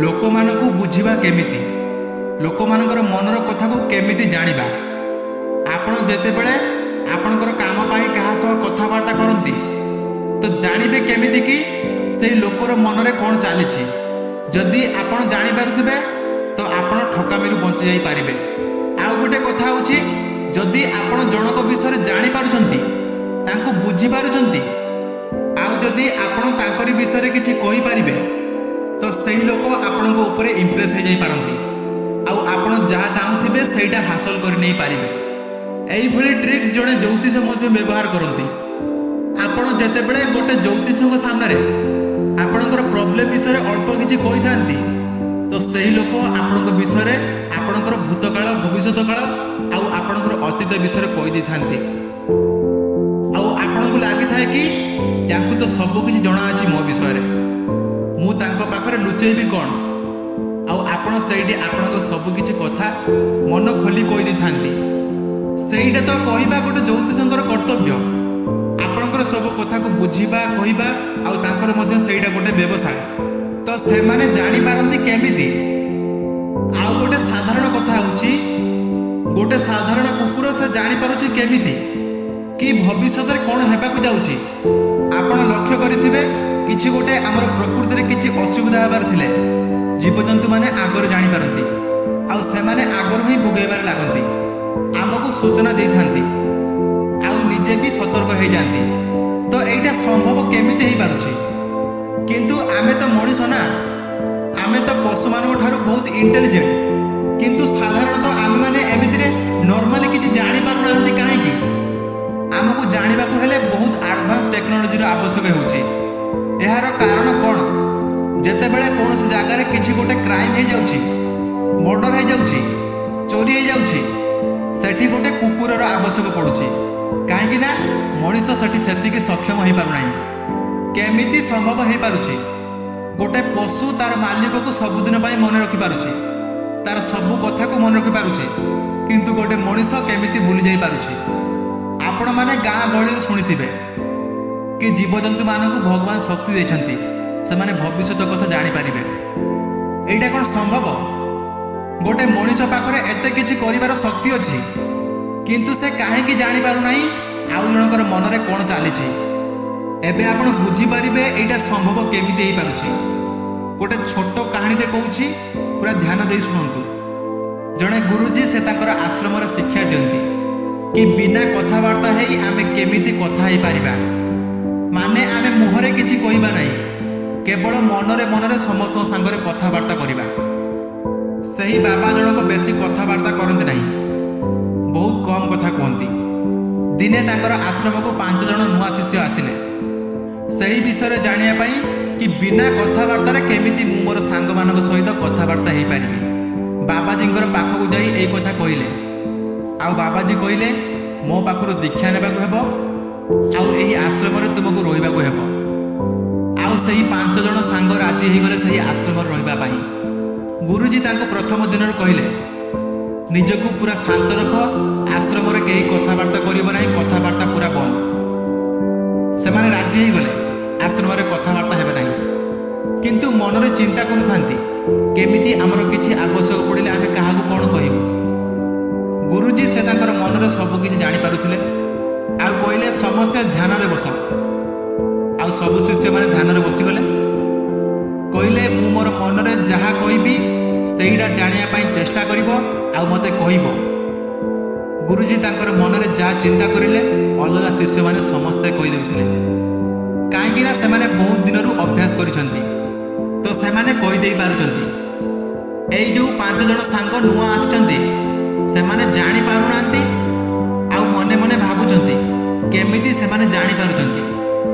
ଲୋକମାନଙ୍କୁ ବୁଝିବା କେମିତି, ଲୋକମାନଙ୍କର ମନର କଥାକୁ କେମିତି ଜାଣିବା। ଆପଣ ଯେତେବେଳେ ଆପଣଙ୍କର କାମ ପାଇଁ କାହା ସହ କଥାବାର୍ତ୍ତା କରନ୍ତି ତ ଜାଣିବେ କେମିତି କି ସେହି ଲୋକର ମନରେ କ'ଣ ଚାଲିଛି। ଯଦି ଆପଣ ଜାଣିପାରୁଥିବେ ତ ଆପଣ ଠକାମିରୁ ବଞ୍ଚି ଯାଇପାରିବେ। ଆଉ ଗୋଟେ କଥା ହେଉଛି, ଯଦି ଆପଣ ଜଣଙ୍କ ବିଷୟରେ ଜାଣିପାରୁଛନ୍ତି, ତାଙ୍କୁ ବୁଝିପାରୁଛନ୍ତି, ଆଉ ଯଦି ଆପଣ ତାଙ୍କରି ବିଷୟରେ କିଛି କହିପାରିବେ ତ ସେହି ଲୋକ ଆପଣଙ୍କ ଉପରେ ଇମ୍ପ୍ରେସ୍ ହୋଇଯାଇପାରନ୍ତି, ଆଉ ଆପଣ ଯାହା ଚାହୁଁଥିବେ ସେଇଟା ହାସଲ କରି ନେଇପାରିବେ। ଏଇଭଳି ଟ୍ରିକ୍ ଜଣେ ଜ୍ୟୋତିଷ ମଧ୍ୟ ବ୍ୟବହାର କରନ୍ତି। ଆପଣ ଯେତେବେଳେ ଗୋଟେ ଜ୍ୟୋତିଷଙ୍କ ସାମ୍ନାରେ ଆପଣଙ୍କର ପ୍ରୋବ୍ଲେମ୍ ବିଷୟରେ ଅଳ୍ପ କିଛି କହିଥାନ୍ତି ତ ସେହି ଲୋକ ଆପଣଙ୍କ ବିଷୟରେ ଆପଣଙ୍କର ଭୂତକାଳ, ଭବିଷ୍ୟତ କାଳ ଆଉ ଆପଣଙ୍କର ଅତୀତ ବିଷୟରେ କହିଦେଇଥାନ୍ତି। ଆଉ ଆପଣଙ୍କୁ ଲାଗିଥାଏ କି ତାଙ୍କୁ ତ ସବୁ କିଛି ଜଣାଅଛି ମୋ ବିଷୟରେ, ମୁଁ ତାଙ୍କ ପାଖରେ ଲୁଚେଇବି କ'ଣ। ଆଉ ଆପଣ ସେଇଠି ଆପଣଙ୍କ ସବୁକିଛି କଥା ମନ ଖୋଲି କହିଦେଇଥାନ୍ତି। ସେଇଟା ତ କହିବା ଗୋଟେ ଜ୍ୟୋତିଷଙ୍କର କର୍ତ୍ତବ୍ୟ। ଆପଣଙ୍କର ସବୁ କଥାକୁ ବୁଝିବା, କହିବା, ଆଉ ତାଙ୍କର ମଧ୍ୟ ସେଇଟା ଗୋଟେ ବ୍ୟବସାୟ। ତ ସେମାନେ ଜାଣିପାରନ୍ତି କେମିତି? ଆଉ ଗୋଟେ ସାଧାରଣ କଥା ହେଉଛି, ଗୋଟେ ସାଧାରଣ କୁକୁର ସେ ଜାଣିପାରୁଛି କେମିତି କି ଭବିଷ୍ୟତରେ କ'ଣ ହେବାକୁ ଯାଉଛି। ଆପଣ ଲକ୍ଷ୍ୟ କରିଥିବେ, କିଛି ଗୋଟେ ଆମର ପ୍ରକୃତିରେ କିଛି ଅସୁବିଧା ହେବାର ଥିଲେ ଜୀବଜନ୍ତୁମାନେ ଆଗରୁ ଜାଣିପାରନ୍ତି, ଆଉ ସେମାନେ ଆଗରୁ ହିଁ ଭୋଗେଇବାରେ ଲାଗନ୍ତି, ଆମକୁ ସୂଚନା ଦେଇଥାନ୍ତି, ଆଉ ନିଜେ ବି ସତର୍କ ହେଇଯାନ୍ତି। ତ ଏଇଟା ସମ୍ଭବ କେମିତି ହେଇପାରୁଛି? କିନ୍ତୁ ଆମେ ତ ମଣିଷ ନା, ଆମେ ତ ପଶୁମାନଙ୍କ ଠାରୁ ବହୁତ ଇଣ୍ଟେଲିଜେଣ୍ଟ, କିନ୍ତୁ ସାଧାରଣତଃ ଆମେମାନେ ଏମିତିରେ ନର୍ମାଲି କିଛି ଜାଣିପାରୁନାହାନ୍ତି କାହିଁକି? ଆମକୁ ଜାଣିବାକୁ ହେଲେ ବହୁତ ଆଡ଼ଭାନ୍ସ ଟେକ୍ନୋଲୋଜିର ଆବଶ୍ୟକ ହେଉଛି। ଏହାର କାରଣ କ'ଣ? ଯେତେବେଳେ କୌଣସି ଜାଗାରେ କିଛି ଗୋଟେ କ୍ରାଇମ୍ ହେଇଯାଉଛି, ମର୍ଡର ହେଇଯାଉଛି, ଚୋରି ହେଇଯାଉଛି, ସେଠି ଗୋଟେ କୁକୁରର ଆବଶ୍ୟକ ପଡ଼ୁଛି। କାହିଁକି ନା ମଣିଷ ସେଠି ସେତିକି ସକ୍ଷମ ହେଇପାରୁନାହିଁ। କେମିତି ସମ୍ଭବ ହେଇପାରୁଛି? ଗୋଟେ ପଶୁ ତାର ମାଲିକକୁ ସବୁଦିନ ପାଇଁ ମନେ ରଖିପାରୁଛି, ତାର ସବୁ କଥାକୁ ମନେ ରଖିପାରୁଛି, କିନ୍ତୁ ଗୋଟେ ମଣିଷ କେମିତି ଭୁଲି ଯାଇପାରୁଛି? ଆପଣମାନେ ଗାଁ ଗହଳିରୁ ଶୁଣିଥିବେ କି ଜୀବଜନ୍ତୁମାନଙ୍କୁ ଭଗବାନ ଶକ୍ତି ଦେଇଛନ୍ତି, ସେମାନେ ଭବିଷ୍ୟତ କଥା ଜାଣିପାରିବେ। ଏଇଟା କ'ଣ ସମ୍ଭବ? ଗୋଟେ ମଣିଷ ପାଖରେ ଏତେ କିଛି କରିବାର ଶକ୍ତି ଅଛି, କିନ୍ତୁ ସେ କାହିଁକି ଜାଣିପାରୁନାହିଁ ଆଉ ଜଣଙ୍କର ମନରେ କ'ଣ ଚାଲିଛି? ଏବେ ଆପଣ ବୁଝିପାରିବେ ଏଇଟା ସମ୍ଭବ କେମିତି ହେଇପାରୁଛି। ଗୋଟେ ଛୋଟ କାହାଣୀଟେ କହୁଛି, ପୁରା ଧ୍ୟାନ ଦେଇ ଶୁଣନ୍ତୁ। ଜଣେ ଗୁରୁଜୀ ସେ ତାଙ୍କର ଆଶ୍ରମରେ ଶିକ୍ଷା ଦିଅନ୍ତି କି ବିନା କଥାବାର୍ତ୍ତା ହେଇ ଆମେ କେମିତି କଥା ହେଇପାରିବା। ମାନେ ଆମେ ମୁହଁରେ କିଛି କହିବା ନାହିଁ, କେବଳ ମନରେ ମନରେ ସମସ୍ତଙ୍କ ସାଙ୍ଗରେ କଥାବାର୍ତ୍ତା କରିବା। ସେହି ବାବା ଜଣକ ବେଶୀ କଥାବାର୍ତ୍ତା କରନ୍ତି ନାହିଁ, ବହୁତ କମ୍ କଥା କୁହନ୍ତି। ଦିନେ ତାଙ୍କର ଆଶ୍ରମକୁ 5 ଜଣ ନୂଆ ଶିଷ୍ୟ ଆସିଲେ ସେହି ବିଷୟରେ ଜାଣିବା ପାଇଁ କି ବିନା କଥାବାର୍ତ୍ତାରେ କେମିତି ମୁଁ ମୋର ସାଙ୍ଗମାନଙ୍କ ସହିତ କଥାବାର୍ତ୍ତା ହେଇପାରିବି। ବାବାଜୀଙ୍କର ପାଖକୁ ଯାଇ ଏଇ କଥା କହିଲେ, ଆଉ ବାବାଜୀ କହିଲେ, ମୋ ପାଖରୁ ଦୀକ୍ଷା ନେବାକୁ ହେବ, ଆଉ ଏହି ଆଶ୍ରମରେ ତୁମକୁ ରହିବାକୁ ହେବ। ଆଉ ସେହି 5 ଜଣ ସାଙ୍ଗ ରାଜି ହେଇଗଲେ ସେହି ଆଶ୍ରମରେ ରହିବା ପାଇଁ। ଗୁରୁଜୀ ତାଙ୍କୁ ପ୍ରଥମ ଦିନରୁ କହିଲେ, ନିଜକୁ ପୁରା ଶାନ୍ତ ରଖ, ଆଶ୍ରମରେ କେହି କଥାବାର୍ତ୍ତା କରିବ ନାହିଁ, କଥାବାର୍ତ୍ତା ପୁରା ବନ୍ଦ। ସେମାନେ ରାଜି ହେଇଗଲେ, ଆଶ୍ରମରେ କଥାବାର୍ତ୍ତା ହେବେ ନାହିଁ, କିନ୍ତୁ ମନରେ ଚିନ୍ତା କରୁଥାନ୍ତି କେମିତି ଆମର କିଛି ଆବଶ୍ୟକ ପଡ଼ିଲେ ଆମେ କାହାକୁ କ'ଣ କହିବୁ। ଗୁରୁଜୀ ସେ ତାଙ୍କର ମନରେ ସବୁ କିଛି ଜାଣିପାରୁଥିଲେ, ଆଉ କହିଲେ ସମସ୍ତେ ଧ୍ୟାନରେ ବସ। ଆଉ ସବୁ ଶିଷ୍ୟମାନେ ଧ୍ୟାନରେ ବସିଗଲେ। କହିଲେ, ମୁଁ ମୋର ମନରେ ଯାହା କହିବି ସେଇଟା ଜାଣିବା ପାଇଁ ଚେଷ୍ଟା କରିବ ଆଉ ମୋତେ କହିବ। ଗୁରୁଜୀ ତାଙ୍କର ମନରେ ଯାହା ଚିନ୍ତା କରିଲେ ଅଲଗା ଶିଷ୍ୟମାନେ ସମସ୍ତେ କହିଦେଉଥିଲେ, କାହିଁକି ନା ସେମାନେ ବହୁତ ଦିନରୁ ଅଭ୍ୟାସ କରିଛନ୍ତି, ତ ସେମାନେ କହିଦେଇ ପାରୁଛନ୍ତି। ଏଇ ଯେଉଁ 5 ଜଣ ସାଙ୍ଗ ନୂଆ ଆସିଛନ୍ତି, ସେମାନେ ଜାଣିପାରୁନାହାନ୍ତି, ଆଉ ମନେ ମନେ ଭାବୁଛନ୍ତି କେମିତି ସେମାନେ ଜାଣିପାରୁଛନ୍ତି।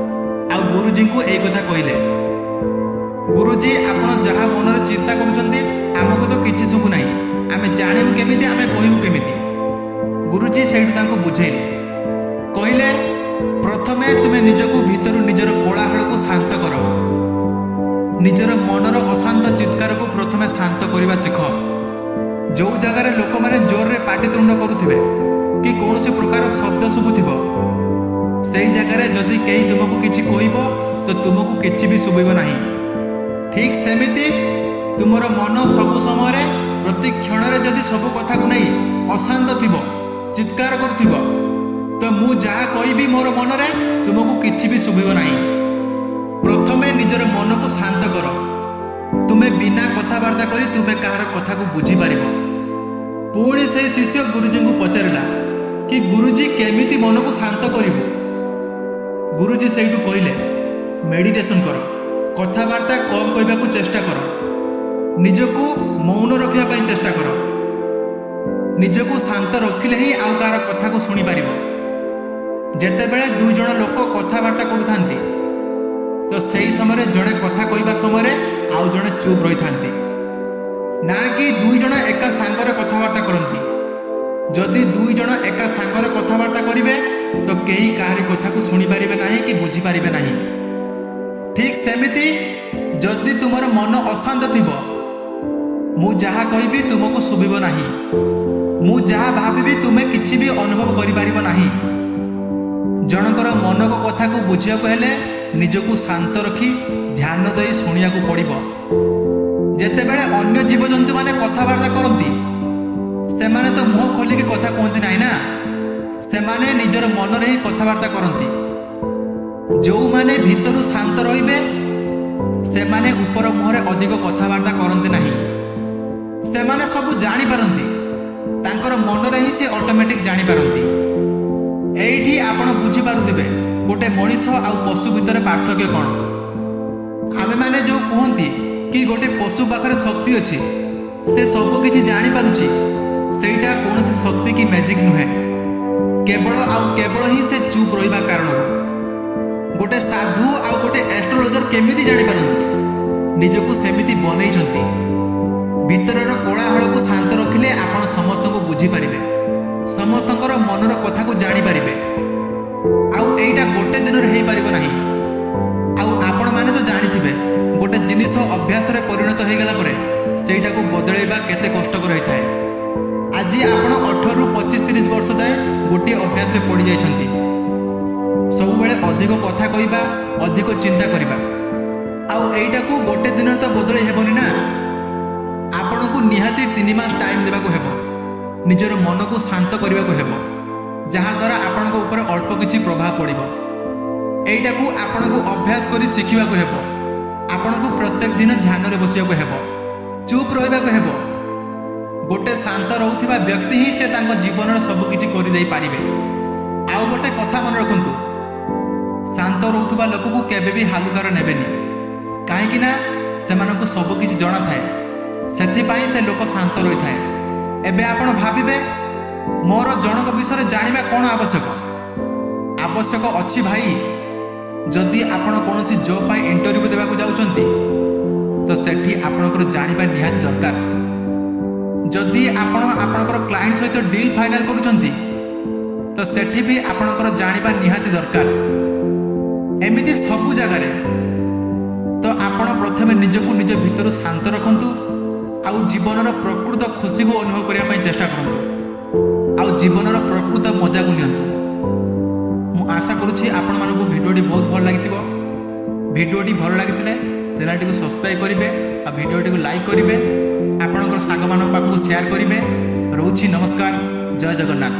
ଆଉ ଗୁରୁଜୀଙ୍କୁ ଏଇ କଥା କହିଲେ, ଗୁରୁଜୀ ଆପଣ ଯାହା ମନରେ ଚିନ୍ତା କରୁଛନ୍ତି ଆମକୁ ତ କିଛି ଶୁଭୁନାହିଁ, ଆମେ ଜାଣିବୁ କେମିତି, ଆମେ କହିବୁ କେମିତି? ଗୁରୁଜୀ ସେଇଠୁ ତାଙ୍କୁ ବୁଝେଇଲେ, କହିଲେ, ପ୍ରଥମେ ତୁମେ ନିଜକୁ ଭିତରୁ ନିଜର କୋଳାହଳକୁ ଶାନ୍ତ କର। ନିଜର ମନର ଅଶାନ୍ତ ଚିତ୍କାରକୁ ପ୍ରଥମେ ଶାନ୍ତ କରିବା ଶିଖ। ଯେଉଁ ଜାଗାରେ ଲୋକମାନେ ଜୋରରେ ପାଟିତୁଣ୍ଡ କରୁଥିବେ କି କୌଣସି ପ୍ରକାର ଶବ୍ଦ ଶୁଭୁଥିବ, ସେହି ଜାଗାରେ ଯଦି କେହି ତୁମକୁ କିଛି କହିବ ତ ତୁମକୁ କିଛି ବି ଶୁଭିବ ନାହିଁ। ଠିକ୍ ସେମିତି ତୁମର ମନ ସବୁ ସମୟରେ ପ୍ରତି କ୍ଷଣରେ ଯଦି ସବୁ କଥାକୁ ନେଇ ଅଶାନ୍ତ ଥିବ, ଚିତ୍କାର କରୁଥିବ, ତ ମୁଁ ଯାହା କହିବି ମୋର ମନରେ ତୁମକୁ କିଛି ବି ଶୁଭିବ ନାହିଁ। ପ୍ରଥମେ ନିଜର ମନକୁ ଶାନ୍ତ କର। ତୁମେ ବିନା କଥାବାର୍ତ୍ତା କରି ତୁମେ କାହାର କଥାକୁ ବୁଝିପାରିବ। ପୁଣି ସେହି ଶିଷ୍ୟ ଗୁରୁଜୀଙ୍କୁ ପଚାରିଲା କି ଗୁରୁଜୀ କେମିତି ମନକୁ ଶାନ୍ତ କରିବୁ? ଗୁରୁଜୀ ସେଇଠୁ କହିଲେ, ମେଡିଟେସନ୍ କର, କଥାବାର୍ତ୍ତା କମ୍ କହିବାକୁ ଚେଷ୍ଟା କର, ନିଜକୁ ମୌନ ରଖିବା ପାଇଁ ଚେଷ୍ଟା କର। ନିଜକୁ ଶାନ୍ତ ରଖିଲେ ହିଁ ଆଉ କାହାର କଥାକୁ ଶୁଣିପାରିବ। ଯେତେବେଳେ ଦୁଇ ଜଣ ଲୋକ କଥାବାର୍ତ୍ତା କରୁଥାନ୍ତି ତ ସେହି ସମୟରେ ଜଣେ କଥା କହିବା ସମୟରେ ଆଉ ଜଣେ ଚୁପ୍ ରହିଥାନ୍ତି, ନା କି ଦୁଇ ଜଣ ଏକା ସାଙ୍ଗରେ କଥାବାର୍ତ୍ତା କରନ୍ତି। ଯଦି ଦୁଇ ଜଣ ଏକା ସାଙ୍ଗରେ କଥାବାର୍ତ୍ତା କରିବେ ତ କେହି କାହାରି କଥାକୁ ଶୁଣିପାରିବେ ନାହିଁ କି ବୁଝିପାରିବେ ନାହିଁ। ଠିକ୍ ସେମିତି ଯଦି ତୁମର ମନ ଅଶାନ୍ତ ଥିବ, ମୁଁ ଯାହା କହିବି ତୁମକୁ ଶୁଭିବ ନାହିଁ, ମୁଁ ଯାହା ଭାବିବି ତୁମେ କିଛି ବି ଅନୁଭବ କରିପାରିବ ନାହିଁ। ଜଣଙ୍କର ମନକ କଥାକୁ ବୁଝିବାକୁ ହେଲେ ନିଜକୁ ଶାନ୍ତ ରଖି ଧ୍ୟାନ ଦେଇ ଶୁଣିବାକୁ ପଡ଼ିବ। ଯେତେବେଳେ ଅନ୍ୟ ଜୀବଜନ୍ତୁମାନେ କଥାବାର୍ତ୍ତା କରନ୍ତି ସେମାନେ ତ ମୁହଁ ଖୋଲିକି କଥା କୁହନ୍ତି ନାହିଁ ନା, ସେମାନେ ନିଜର ମନରେ ହିଁ କଥାବାର୍ତ୍ତା କରନ୍ତି। ଯେଉଁମାନେ ଭିତରୁ ଶାନ୍ତ ରହିବେ ସେମାନେ ଉପର ମୁହଁରେ ଅଧିକ କଥାବାର୍ତ୍ତା କରନ୍ତି ନାହିଁ। ସେମାନେ ସବୁ ଜାଣିପାରନ୍ତି, ତାଙ୍କର ମନରେ ହିଁ ସେ ଅଟୋମେଟିକ୍ ଜାଣିପାରନ୍ତି। ଏଇଠି ଆପଣ ବୁଝିପାରୁଥିବେ ଗୋଟେ ମଣିଷ ଆଉ ପଶୁ ଭିତରେ ପାର୍ଥକ୍ୟ କ'ଣ। ଆମେମାନେ ଯେଉଁ କୁହନ୍ତି କି ଗୋଟେ ପଶୁ ପାଖରେ ଶକ୍ତି ଅଛି, ସେ ସବୁ କିଛି ଜାଣିପାରୁଛି, ସେଇଟା କୌଣସି ଶକ୍ତି କି ମ୍ୟାଜିକ୍ ନୁହେଁ, କେବଳ ଆଉ କେବଳ ହିଁ ସେ ଚୁପ୍ ରହିବା କାରଣରୁ। ଗୋଟେ ସାଧୁ ଆଉ ଗୋଟେ ଆଷ୍ଟ୍ରୋଲୋଜର କେମିତି ଜାଣିପାରନ୍ତି? ନିଜକୁ ସେମିତି ବନେଇଛନ୍ତି। ଭିତରର କୋଳାହଳକୁ ଶାନ୍ତ ରଖିଲେ ଆପଣ ସମସ୍ତଙ୍କୁ ବୁଝିପାରିବେ, ସମସ୍ତଙ୍କର ମନର କଥାକୁ ଜାଣିପାରିବେ। ଆଉ ଏଇଟା ଗୋଟେ ଦିନରେ ହେଇପାରିବ ନାହିଁ। ଆଉ ଆପଣମାନେ ତ ଜାଣିଥିବେ ଗୋଟେ ଜିନିଷ ଅଭ୍ୟାସରେ ପରିଣତ ହୋଇଗଲା ପରେ ସେଇଟାକୁ ବଦଳାଇବା କେତେ କଷ୍ଟକର ହୋଇଥାଏ। ଆଜି ଆପଣ 18ରୁ 25-30 ବର୍ଷ ଯାଏ ଗୋଟିଏ ଅଭ୍ୟାସରେ ପଡ଼ିଯାଇଛନ୍ତି, ସବୁବେଳେ ଅଧିକ କଥା କହିବା, ଅଧିକ ଚିନ୍ତା କରିବା। ଆଉ ଏଇଟାକୁ ଗୋଟେ ଦିନରେ ତ ବଦଳାଇ ହେବନି ନା। ଆପଣଙ୍କୁ ନିହାତି 3 ମାସ ଟାଇମ୍ ଦେବାକୁ ହେବ, ନିଜର ମନକୁ ଶାନ୍ତ କରିବାକୁ ହେବ, ଯାହାଦ୍ୱାରା ଆପଣଙ୍କ ଉପରେ ଅଳ୍ପ କିଛି ପ୍ରଭାବ ପଡ଼ିବ। ଏଇଟାକୁ ଆପଣଙ୍କୁ ଅଭ୍ୟାସ କରି ଶିଖିବାକୁ ହେବ। ଆପଣଙ୍କୁ ପ୍ରତ୍ୟେକ ଦିନ ଧ୍ୟାନରେ ବସିବାକୁ ହେବ, ଚୁପ୍ ରହିବାକୁ ହେବ। ଗୋଟେ ଶାନ୍ତ ରହୁଥିବା ବ୍ୟକ୍ତି ହିଁ ସେ ତାଙ୍କ ଜୀବନର ସବୁକିଛି କରିଦେଇପାରିବେ। ଆଉ ଗୋଟେ କଥା ମନେ ରଖନ୍ତୁ, ଶାନ୍ତ ରହୁଥିବା ଲୋକକୁ କେବେ ବି ହାଲୁକାରେ ନେବେନି, କାହିଁକି ନା ସେମାନଙ୍କୁ ସବୁକିଛି ଜଣାଥାଏ, ସେଥିପାଇଁ ସେ ଲୋକ ଶାନ୍ତ ରହିଥାଏ। ଏବେ ଆପଣ ଭାବିବେ ମୋର ଜଣଙ୍କ ବିଷୟରେ ଜାଣିବା କ'ଣ ଆବଶ୍ୟକ? ଆବଶ୍ୟକ ଅଛି ଭାଇ। ଯଦି ଆପଣ କୌଣସି ଜବ୍ ପାଇଁ ଇଣ୍ଟରଭ୍ୟୁ ଦେବାକୁ ଯାଉଛନ୍ତି ତ ସେଠି ଆପଣଙ୍କର ଜାଣିବା ନିହାତି ଦରକାର। ଯଦି ଆପଣ ଆପଣଙ୍କର କ୍ଲାଏଣ୍ଟ ସହିତ ଡିଲ୍ ଫାଇନାଲ କରୁଛନ୍ତି ତ ସେଠି ବି ଆପଣଙ୍କର ଜାଣିବା ନିହାତି ଦରକାର। ଏମିତି ସବୁ ଜାଗାରେ ତ ଆପଣ ପ୍ରଥମେ ନିଜକୁ ନିଜ ଭିତରୁ ଶାନ୍ତ ରଖନ୍ତୁ, ଆଉ ଜୀବନର ପ୍ରକୃତ ଖୁସିକୁ ଅନୁଭବ କରିବା ପାଇଁ ଚେଷ୍ଟା କରନ୍ତୁ, ଆଉ ଜୀବନର ପ୍ରକୃତ ମଜାକୁ ନିଅନ୍ତୁ। ମୁଁ ଆଶା କରୁଛି ଆପଣମାନଙ୍କୁ ଭିଡ଼ିଓଟି ବହୁତ ଭଲ ଲାଗିଥିବ। ଭିଡ଼ିଓଟି ଭଲ ଲାଗିଥିଲେ ଚ୍ୟାନେଲଟିକୁ ସବସ୍କ୍ରାଇବ୍ କରିବେ, ଆଉ ଭିଡ଼ିଓଟିକୁ ଲାଇକ୍ କରିବେ, ଆପଣଙ୍କର ସାଙ୍ଗମାନଙ୍କ ପାଖକୁ ସେୟାର କରିବେ। ରହୁଛି, ନମସ୍କାର, ଜୟ ଜଗନ୍ନାଥ।